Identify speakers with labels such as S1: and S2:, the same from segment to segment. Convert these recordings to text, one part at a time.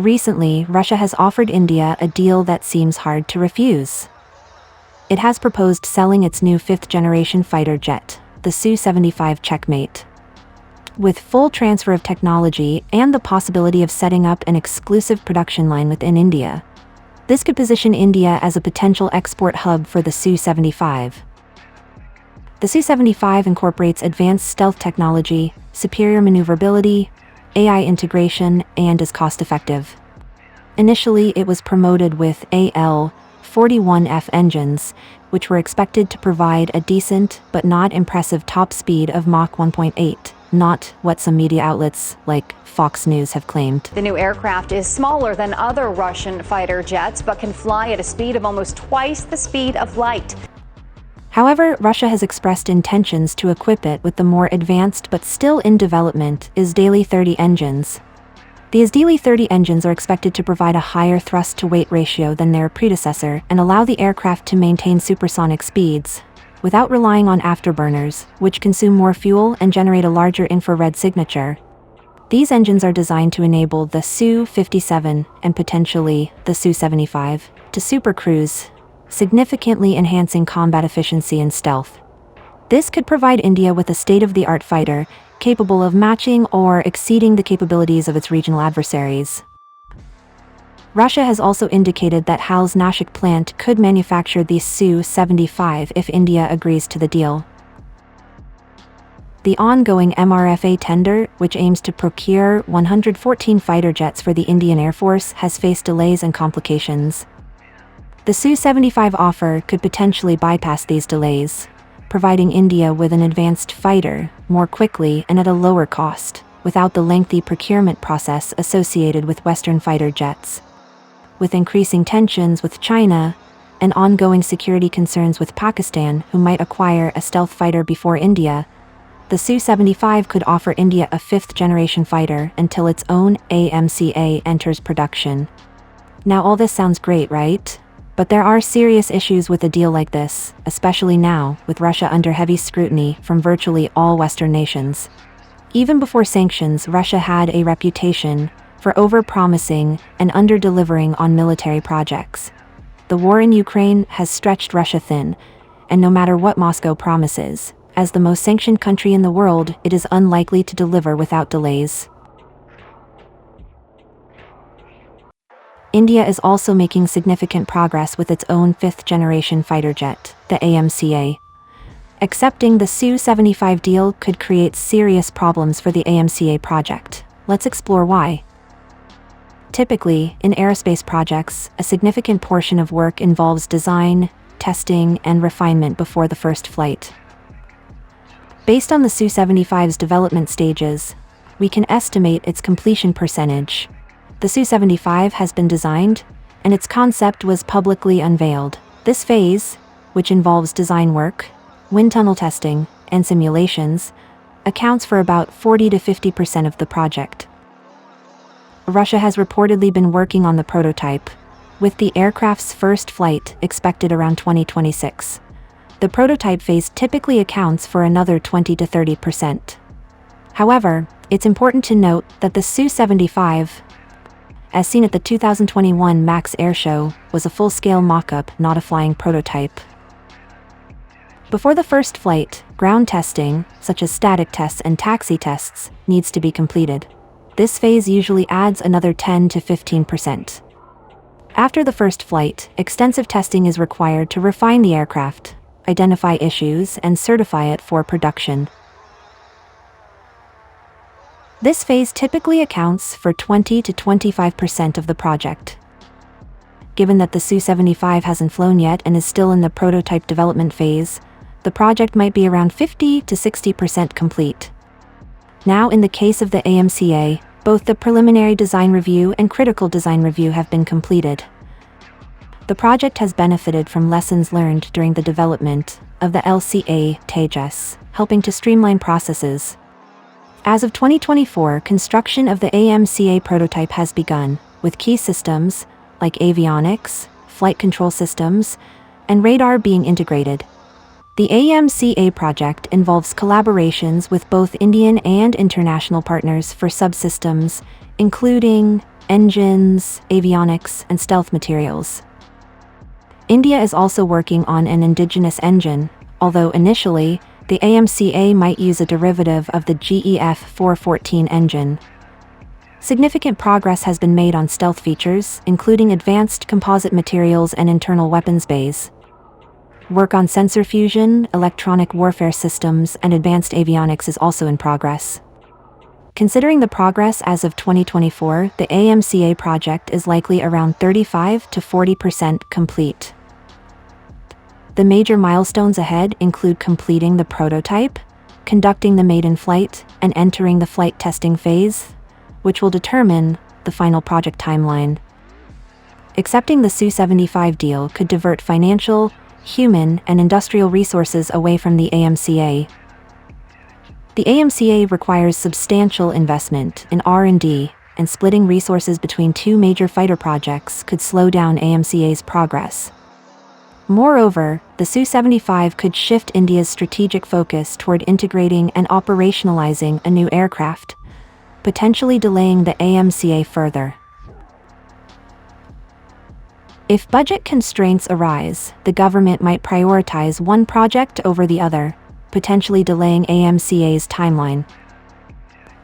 S1: Recently, Russia has offered India a deal that seems hard to refuse. It has proposed selling its new fifth-generation fighter jet, the Su-75 Checkmate. With full transfer of technology and the possibility of setting up an exclusive production line within India, this could position India as a potential export hub for the Su-75. The Su-75 incorporates advanced stealth technology, superior maneuverability, AI integration, and is cost-effective. Initially, it was promoted with AL-41F engines, which were expected to provide a decent but not impressive top speed of Mach 1.8, not what some media outlets like Fox News have claimed.
S2: The new aircraft is smaller than other Russian fighter jets, but can fly at a speed of almost twice the speed of light.
S1: However, Russia has expressed intentions to equip it with the more advanced but still in development Is-30 engines. The Is-30 engines are expected to provide a higher thrust-to-weight ratio than their predecessor and allow the aircraft to maintain supersonic speeds, without relying on afterburners, which consume more fuel and generate a larger infrared signature. These engines are designed to enable the Su-57 and potentially the Su-75 to supercruise, significantly enhancing combat efficiency and stealth. This could provide India with a state-of-the-art fighter capable of matching or exceeding the capabilities of its regional adversaries. Russia has also indicated that HAL's Nashik plant could manufacture the Su-75 if India agrees to the deal. The ongoing MRFA tender, which aims to procure 114 fighter jets for the Indian Air Force, has faced delays and complications. The Su-75 offer could potentially bypass these delays, providing India with an advanced fighter more quickly and at a lower cost, without the lengthy procurement process associated with Western fighter jets. With increasing tensions with China and ongoing security concerns with Pakistan, who might acquire a stealth fighter before India, the Su-75 could offer India a fifth-generation fighter until its own AMCA enters production. Now all this sounds great, right? But there are serious issues with a deal like this, especially now, with Russia under heavy scrutiny from virtually all Western nations. Even before sanctions, Russia had a reputation for over-promising and under-delivering on military projects. The war in Ukraine has stretched Russia thin, and no matter what Moscow promises, as the most sanctioned country in the world, it is unlikely to deliver without delays. India is also making significant progress with its own fifth-generation fighter jet, the AMCA. Accepting the Su-75 deal could create serious problems for the AMCA project. Let's explore why. Typically, in aerospace projects, a significant portion of work involves design, testing, and refinement before the first flight. Based on the Su-75's development stages, we can estimate its completion percentage. The Su-75 has been designed, and its concept was publicly unveiled. This phase, which involves design work, wind tunnel testing, and simulations, accounts for about 40 to 50% of the project. Russia has reportedly been working on the prototype, with the aircraft's first flight expected around 2026. The prototype phase typically accounts for another 20 to 30%. However, it's important to note that the Su-75, as seen at the 2021 MAX Air Show, was a full-scale mock-up, not a flying prototype. Before the first flight, ground testing, such as static tests and taxi tests, needs to be completed. This phase usually adds another 10 to 15%. After the first flight, extensive testing is required to refine the aircraft, identify issues, and certify it for production. This phase typically accounts for 20 to 25% of the project. Given that the Su-75 hasn't flown yet and is still in the prototype development phase, the project might be around 50 to 60% complete. Now, in the case of the AMCA, both the preliminary design review and critical design review have been completed. The project has benefited from lessons learned during the development of the LCA Tejas, helping to streamline processes. As of 2024, construction of the AMCA prototype has begun, with key systems like avionics, flight control systems, and radar being integrated. The AMCA project involves collaborations with both Indian and international partners for subsystems, including engines, avionics, and stealth materials. India is also working on an indigenous engine, although initially, the AMCA might use a derivative of the GEF 414 engine. Significant progress has been made on stealth features, including advanced composite materials and internal weapons bays. Work on sensor fusion, electronic warfare systems, and advanced avionics is also in progress. Considering the progress as of 2024, the AMCA project is likely around 35 to 40% complete. The major milestones ahead include completing the prototype, conducting the maiden flight, and entering the flight testing phase, which will determine the final project timeline. Accepting the Su-75 deal could divert financial, human, and industrial resources away from the AMCA. The AMCA requires substantial investment in R&D, and splitting resources between two major fighter projects could slow down AMCA's progress. Moreover, the Su-75 could shift India's strategic focus toward integrating and operationalizing a new aircraft, potentially delaying the AMCA further. If budget constraints arise, the government might prioritize one project over the other, potentially delaying AMCA's timeline.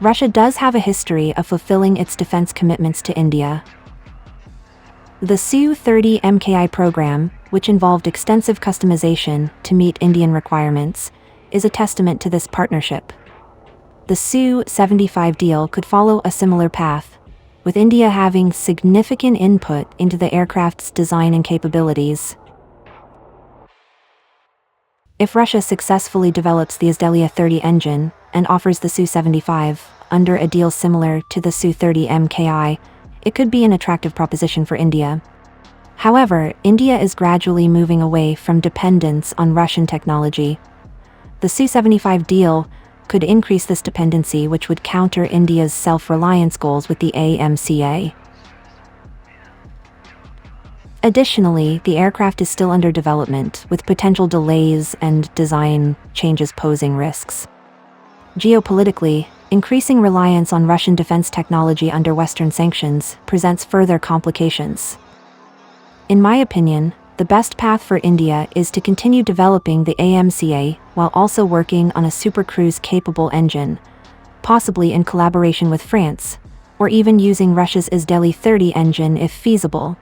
S1: Russia does have a history of fulfilling its defense commitments to India. The Su-30 MKI program, which involved extensive customization to meet Indian requirements, is a testament to this partnership. The Su-75 deal could follow a similar path, with India having significant input into the aircraft's design and capabilities. If Russia successfully develops the Su-30 engine and offers the Su-75 under a deal similar to the Su-30 MKI, it could be an attractive proposition for India. However, India is gradually moving away from dependence on Russian technology. The Su-75 deal could increase this dependency, which would counter India's self-reliance goals with the AMCA. Additionally, the aircraft is still under development, with potential delays and design changes posing risks. Geopolitically, increasing reliance on Russian defense technology under Western sanctions presents further complications. In my opinion, the best path for India is to continue developing the AMCA while also working on a supercruise-capable engine, possibly in collaboration with France, or even using Russia's Su-30 engine if feasible.